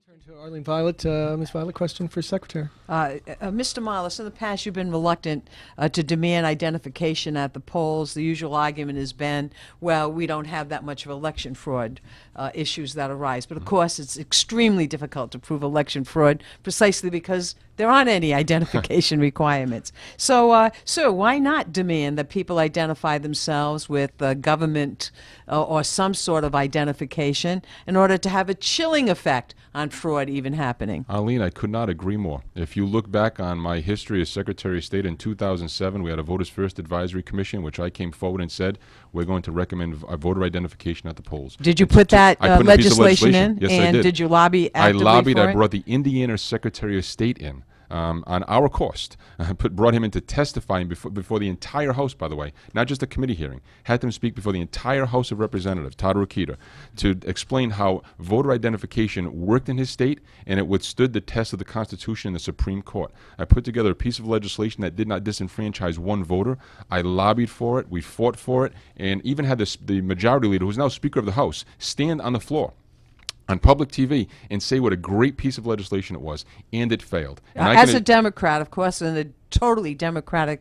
Turn to Arlene Violet. Ms. Violet, question for Secretary. Mr. Marlis, in the past you've been reluctant to demand identification at the polls. The usual argument has been, well, we don't have that much of election fraud issues that arise. But of course, it's extremely difficult to prove election fraud precisely because there aren't any identification requirements. So, sir, why not demand that people identify themselves with government or some sort of identification in order to have a chilling effect on fraud even happening? Arlene, I could not agree more. If you look back on my history as Secretary of State in 2007, we had a Voters First Advisory Commission, which I came forward and said, we're going to recommend voter identification at the polls. Did you put that legislation in? Yes, and I did. Did you lobby actively I lobbied. for I it? brought the Indiana Secretary of State in. On our cost, brought him in to testify before the entire House, by the way, not just a committee hearing, had them speak before the entire House of Representatives, Todd Rokita, to explain how voter identification worked in his state and it withstood the test of the Constitution and the Supreme Court. I put together a piece of legislation that did not disenfranchise one voter. I lobbied for it, we fought for it, and even had the majority leader, who's now Speaker of the House, stand on the floor on public TV and say what a great piece of legislation it was, and it failed. And As a Democrat, of course, in a totally Democratic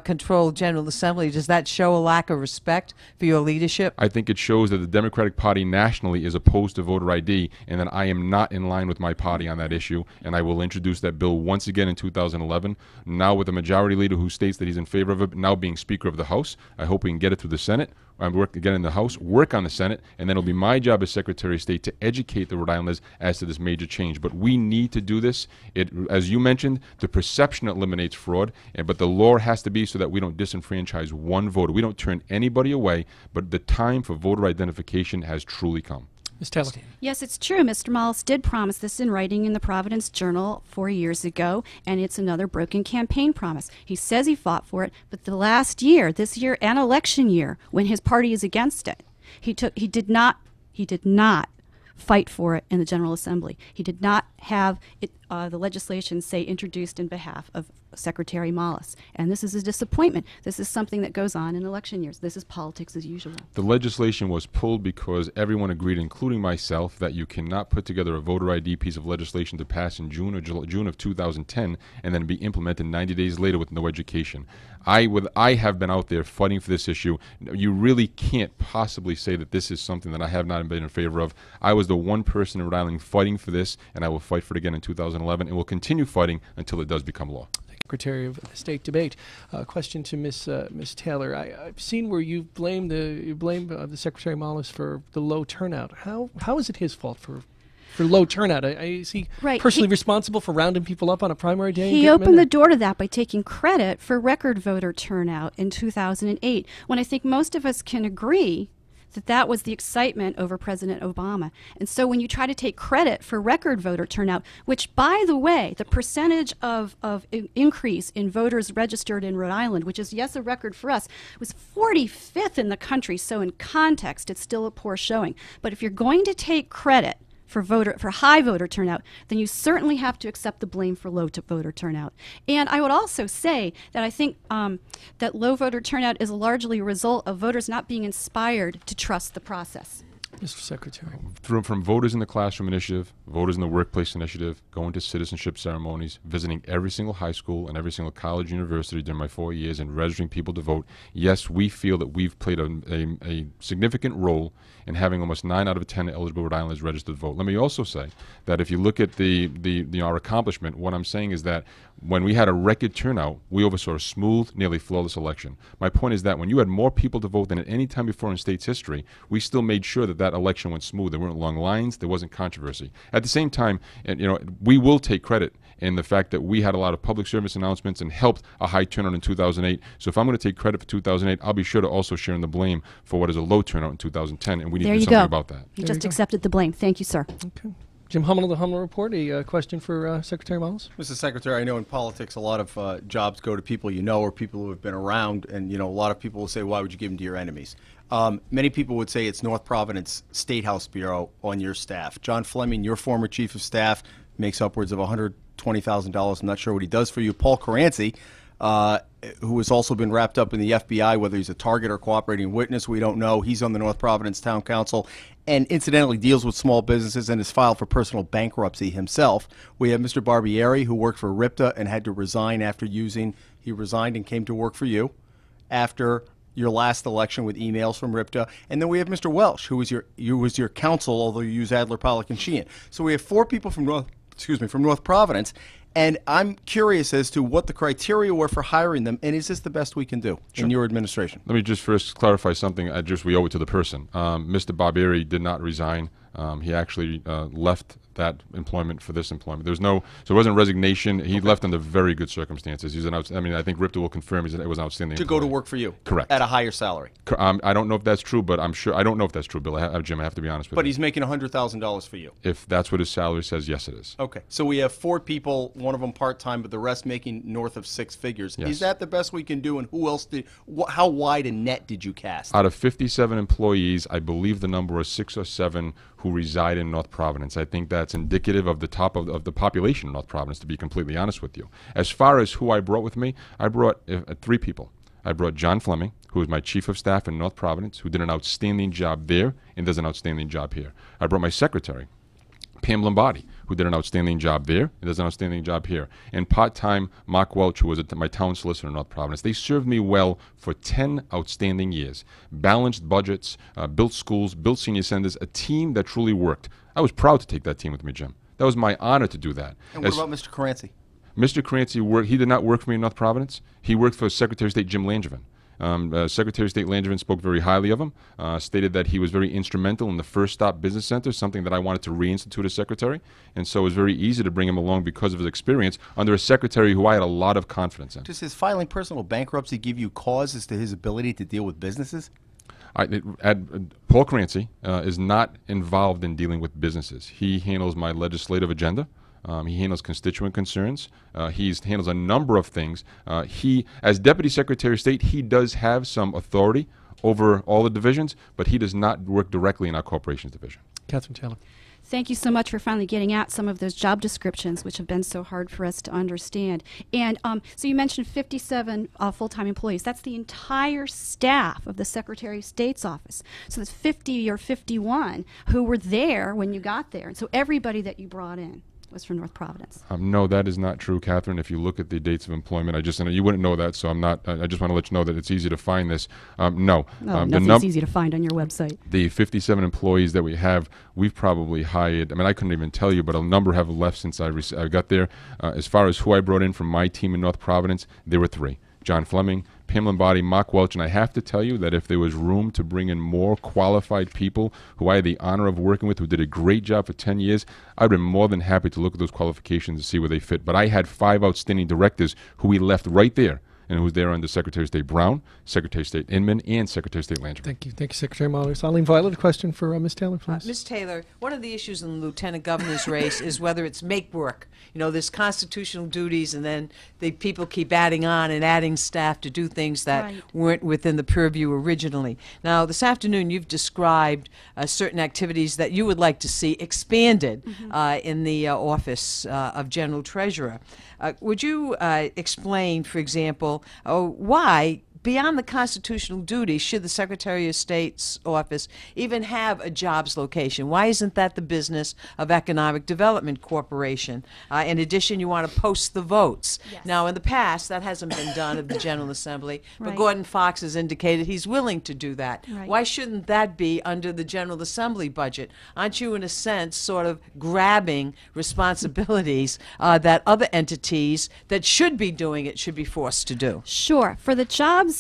controlled General Assembly, does that show a lack of respect for your leadership? I think it shows that the Democratic Party nationally is opposed to voter ID, and that I am not in line with my party on that issue, and I will introduce that bill once again in 2011, now with a majority leader who states that he's in favor of it, now being Speaker of the House. I hope we can get it through the Senate. Work again in the House, work on the Senate, and then it'll be my job as Secretary of State to educate the Rhode Islanders as to this major change. But we need to do this. As you mentioned, the perception eliminates fraud, but the law has to be so that we don't disenfranchise one voter. We don't turn anybody away, but the time for voter identification has truly come. Ms. Taylor. Yes, it's true. Mr. Marlis did promise this in writing in the Providence Journal 4 years ago, and it's another broken campaign promise. He says he fought for it, but the last year, this year and election year, when his party is against it, he did not fight for it in the General Assembly. He did not have it, the legislation, say, introduced in behalf of Secretary Marlis. And this is a disappointment. This is something that goes on in election years. This is politics as usual. The legislation was pulled because everyone agreed, including myself, that you cannot put together a voter ID piece of legislation to pass in June of 2010 and then be implemented 90 days later with no education. I have been out there fighting for this issue. You really can't possibly say that this is something that I have not been in favor of. I was the one person in Rhode Island fighting for this, and I will fight for it again in 2011, and will continue fighting until it does become law. Secretary of State debate. Question to Ms. Taylor. I've seen where you blame the Secretary Marlis for the low turnout. How is it his fault for low turnout? Is he personally responsible for rounding people up on a primary day? He opened the door to that by taking credit for record voter turnout in 2008, when I think most of us can agree that was the excitement over President Obama. And so when you try to take credit for record voter turnout, which, by the way, the percentage of increase in voters registered in Rhode Island, which is, yes, a record for us, was 45th in the country. So in context, it's still a poor showing. But if you're going to take credit for high voter turnout, then you certainly have to accept the blame for low voter turnout. And I would also say that I think that low voter turnout is largely a result of voters not being inspired to trust the process. Mr. Secretary. From Voters in the Classroom Initiative, Voters in the Workplace Initiative, going to citizenship ceremonies, visiting every single high school and every single college university during my 4 years and registering people to vote, yes, we feel that we've played a significant role in having almost 9 out of 10 eligible Rhode Islanders registered to vote. Let me also say that if you look at our accomplishment, what I'm saying is that when we had a record turnout, we oversaw a smooth, nearly flawless election. My point is that when you had more people to vote than at any time before in state's history, we still made sure that election went smooth. There weren't long lines. There wasn't controversy. At the same time, we will take credit in the fact that we had a lot of public service announcements and helped a high turnout in 2008. So if I'm going to take credit for 2008, I'll be sure to also share in the blame for what is a low turnout in 2010, and we need to do something about that. You just accepted the blame. Thank you, sir. Okay. Jim Hummel, the Hummel Report. A question for Secretary Marlis? Mr. Secretary, I know in politics a lot of jobs go to people you know or people who have been around, and a lot of people will say, why would you give them to your enemies? Many people would say it's North Providence State House Bureau on your staff. John Fleming, your former chief of staff, makes upwards of $120,000. I'm not sure what he does for you. Paul Caranci, who has also been wrapped up in the FBI, whether he's a target or cooperating witness, we don't know. He's on the North Providence Town Council and incidentally deals with small businesses and has filed for personal bankruptcy himself. We have Mr. Barbieri, who worked for RIPTA and had to resign after he resigned and came to work for you after your last election with emails from RIPTA. And then we have Mr. Welsh, who was your counsel, although you use Adler, Pollock, and Sheehan. So we have 4 people from North Providence. And I'm curious as to what the criteria were for hiring them, and is this the best we can do in your administration? Let me just first clarify something. We owe it to the person. Mr. Barbieri did not resign. He actually left that employment for this employment. So it wasn't resignation. He left under very good circumstances. He's I think RIPTA will confirm it was an outstanding to employee. Go to work for you. Correct. At a higher salary. I don't know if that's true, but I'm sure. I don't know if that's true, Bill. Jim, I have to be honest with you. But he's making $100,000 for you. If that's what his salary says, yes, it is. Okay. So we have 4 people, one of them part-time, but the rest making north of 6 figures. Yes. Is that the best we can do, and who else how wide a net did you cast? Out of 57 employees, I believe the number was 6 or 7 who reside in North Providence. I think that's indicative of the top of the population in North Providence, to be completely honest with you. As far as who I brought with me, I brought 3 people. I brought John Fleming, who is my chief of staff in North Providence, who did an outstanding job there and does an outstanding job here. I brought my secretary, Pam Lombardi, who did an outstanding job there and does an outstanding job here. And part-time Mark Welch, who was my town solicitor in North Providence. They served me well for 10 outstanding years. Balanced budgets, built schools, built senior centers, a team that truly worked. I was proud to take that team with me, Jim. That was my honor to do that. And what about Mr. Caranci? Mr. Caranci he did not work for me in North Providence. He worked for Secretary of State Jim Langevin. Secretary of State Langevin spoke very highly of him, stated that he was very instrumental in the First Stop Business Center, something that I wanted to reinstitute as secretary, and so it was very easy to bring him along because of his experience under a secretary who I had a lot of confidence in. Does his filing personal bankruptcy give you cause as to his ability to deal with businesses? Paul Caranci is not involved in dealing with businesses. He handles my legislative agenda. He handles constituent concerns. He handles a number of things. As Deputy Secretary of State, he does have some authority over all the divisions, but he does not work directly in our corporations division. Catherine Taylor. Thank you so much for finally getting at some of those job descriptions, which have been so hard for us to understand. And so you mentioned 57 full-time employees. That's the entire staff of the Secretary of State's office. So that's 50 or 51 who were there when you got there. And so everybody that you brought in was from North Providence. No, that is not true, Catherine. If you look at the dates of employment, you wouldn't know that, so I just want to let you know that it's easy to find this. No. Nothing's easy to find on your website. The 57 employees that we have, we've probably hired, I couldn't even tell you, but a number have left since I got there. As far as who I brought in from my team in North Providence, there were 3. John Fleming, Pam Lombardi, Mark Welch, and I have to tell you that if there was room to bring in more qualified people who I had the honor of working with, who did a great job for 10 years, I'd been more than happy to look at those qualifications and see where they fit. But I had 5 outstanding directors who we left right there, and who was there under Secretary of State Brown, Secretary of State Inman, and Secretary of State Langevin. Thank you, Secretary Mueller. Arlene Violet, a question for Ms. Taylor, please. Ms. Taylor, one of the issues in the lieutenant governor's race is whether it's make work. There's constitutional duties, and then the people keep adding on and adding staff to do things that weren't within the purview originally. Now, this afternoon, you've described certain activities that you would like to see expanded in the office of General Treasurer. Would you explain, for example, why, beyond the constitutional duty, should the Secretary of State's office even have a jobs location? Why isn't that the business of Economic Development Corporation? In addition, you want to post the votes. Yes. Now, in the past, that hasn't been done at the General Assembly, but Right. Gordon Fox has indicated he's willing to do that. Right. Why shouldn't that be under the General Assembly budget? Aren't you, in a sense, sort of grabbing responsibilities that other entities that should be doing it should be forced to do? Sure. For the jobs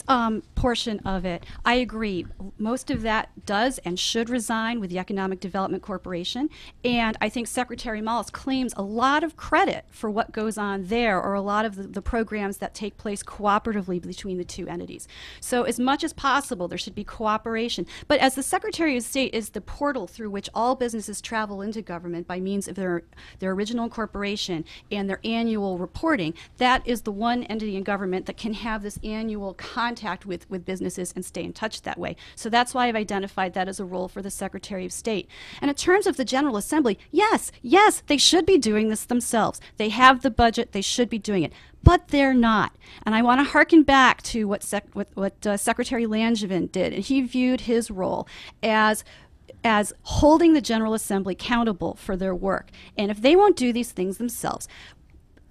portion of it, I agree. Most of that does and should reside with the Economic Development Corporation, and I think Secretary Mullis claims a lot of credit for what goes on there, or a lot of the programs that take place cooperatively between the two entities. So as much as possible, there should be cooperation. But as the Secretary of State is the portal through which all businesses travel into government by means of their original incorporation and their annual reporting, that is the one entity in government that can have this annual contact with businesses and stay in touch that way. So that's why I've identified that as a role for the Secretary of State. And in terms of the General Assembly, yes, they should be doing this themselves. They have the budget, they should be doing it. but they're not. And I want to harken back to what Secretary Langevin did, and he viewed his role as holding the General Assembly accountable for their work. And if they won't do these things themselves,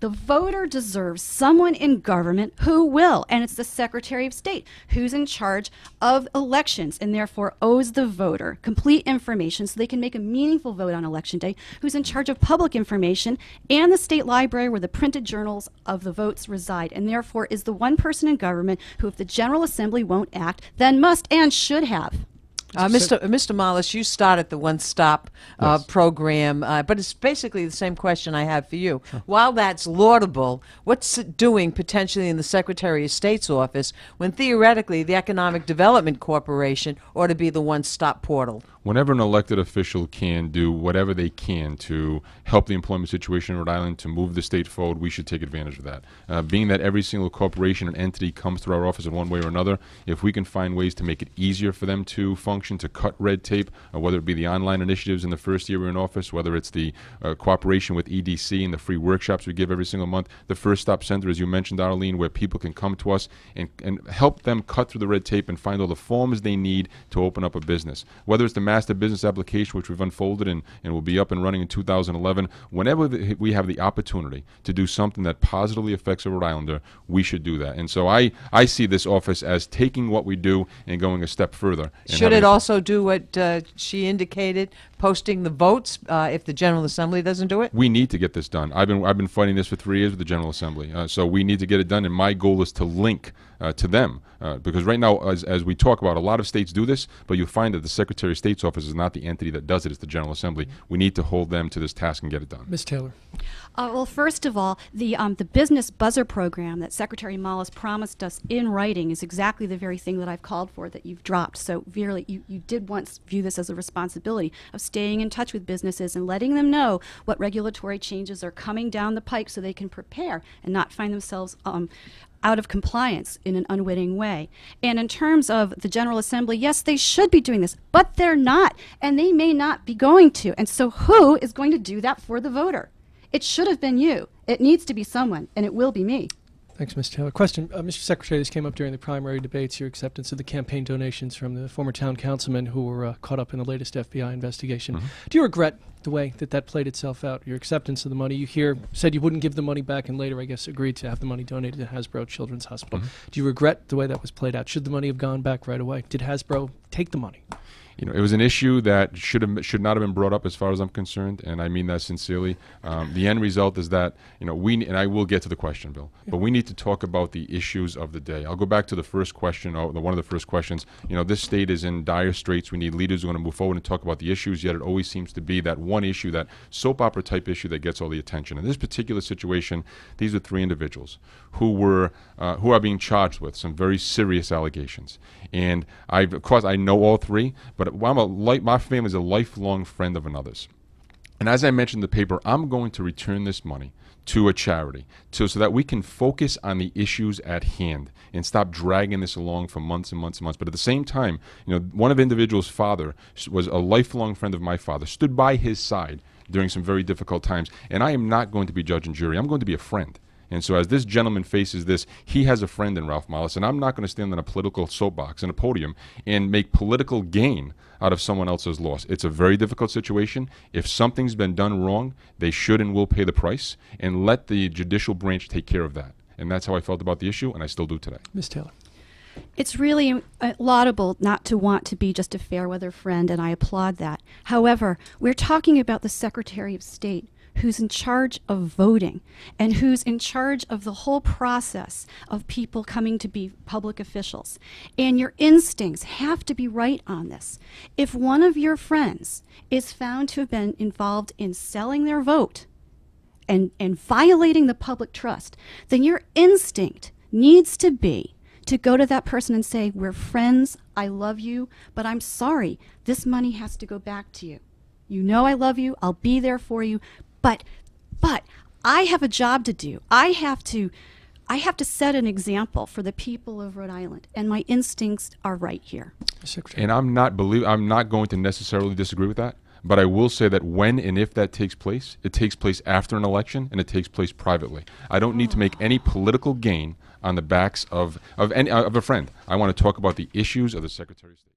the voter deserves someone in government who will, and it's the Secretary of State who's in charge of elections and therefore owes the voter complete information so they can make a meaningful vote on Election Day, who's in charge of public information and the state library where the printed journals of the votes reside, and therefore is the one person in government who, if the General Assembly won't act, then must and should have. Mr. Mollis, you started the one-stop Yes. program, but it's basically the same question I have for you. While that's laudable, what's it doing potentially in the Secretary of State's office when theoretically the Economic Development Corporation ought to be the one-stop portal? Whenever an elected official can do whatever they can to help the employment situation in Rhode Island, to move the state forward, we should take advantage of that. Being that every single corporation and entity comes through our office in one way or another, if we can find ways to make it easier for them to function, to cut red tape, whether it be the online initiatives in the first year we're in office, whether it's the cooperation with EDC and the free workshops we give every single month, the First Stop Center, as you mentioned, Arlene, where people can come to us and help them cut through the red tape and find all the forms they need to open up a business. Whether it's the master business application, which we've unfolded and will be up and running in 2011, whenever we have the opportunity to do something that positively affects a Rhode Islander, we should do that. And so I see this office as taking what we do and going a step further. Should it also do what she indicated, posting the votes if the General Assembly doesn't do it? We need to get this done. I've been fighting this for 3 years with the General Assembly, so we need to get it done. And my goal is to link to them, because right now, as we talk about, a lot of states do this, but you'll find that the Secretary of State's office is not the entity that does it. It's the General Assembly. We need to hold them to this task and get it done. Ms. Taylor. Well, first of all, the business buzzer program that Secretary Mollis promised us in writing is exactly the very thing that I've called for that you've dropped. So, really, you did once view this as a responsibility of staying in touch with businesses and letting them know what regulatory changes are coming down the pike so they can prepare and not find themselves out of compliance in an unwitting way. And in terms of the General Assembly, yes, they should be doing this, but they're not, and they may not be going to. And so who is going to do that for the voter? It should have been you. It needs to be someone, and it will be me. Thanks, Ms. Taylor. Question, Mr. Secretary, this came up during the primary debates, your acceptance of the campaign donations from the former town councilmen who were caught up in the latest FBI investigation. Mm-hmm. Do you regret the way that played itself out, your acceptance of the money? You said you wouldn't give the money back and later, I guess, agreed to have the money donated to Hasbro Children's Hospital. Mm-hmm. Do you regret the way that was played out? Should the money have gone back right away? Did Hasbro take the money? You know, it was an issue that should not have been brought up, as far as I'm concerned, and I mean that sincerely. The end result is that, you know, and I will get to the question, Bill, but we need to talk about the issues of the day. I'll go back to the first question, or one of the first questions. You know, this state is in dire straits. We need leaders who are going to move forward and talk about the issues, yet it always seems to be that one issue, that soap opera type issue that gets all the attention. In this particular situation, these are 3 individuals who are being charged with some very serious allegations. And of course, I know all 3, but my family is a lifelong friend of another's. And as I mentioned in the paper, I'm going to return this money to a charity so that we can focus on the issues at hand and stop dragging this along for months and months and months. But at the same time, you know, one of the individual's father was a lifelong friend of my father, stood by his side during some very difficult times. And I am not going to be judge and jury. I'm going to be a friend. And so as this gentleman faces this, he has a friend in Ralph Mollis, and I'm not going to stand on a political soapbox and a podium and make political gain out of someone else's loss. It's a very difficult situation. If something's been done wrong, they should and will pay the price, and let the judicial branch take care of that. And that's how I felt about the issue, and I still do today. Ms. Taylor. It's really laudable not to want to be just a fair weather friend, and I applaud that. However, we're talking about the Secretary of State, who's in charge of voting and who's in charge of the whole process of people coming to be public officials. And your instincts have to be right on this. If one of your friends is found to have been involved in selling their vote and violating the public trust, then your instinct needs to be to go to that person and say, we're friends, I love you, but I'm sorry, this money has to go back to you. You know I love you, I'll be there for you, but I have a job to do. I have to set an example for the people of Rhode Island, and my instincts are right here. Secretary. And I'm not going to necessarily disagree with that. But I will say that when and if that takes place, it takes place after an election and it takes place privately. I don't need to make any political gain on the backs of a friend. I want to talk about the issues of the Secretary of State.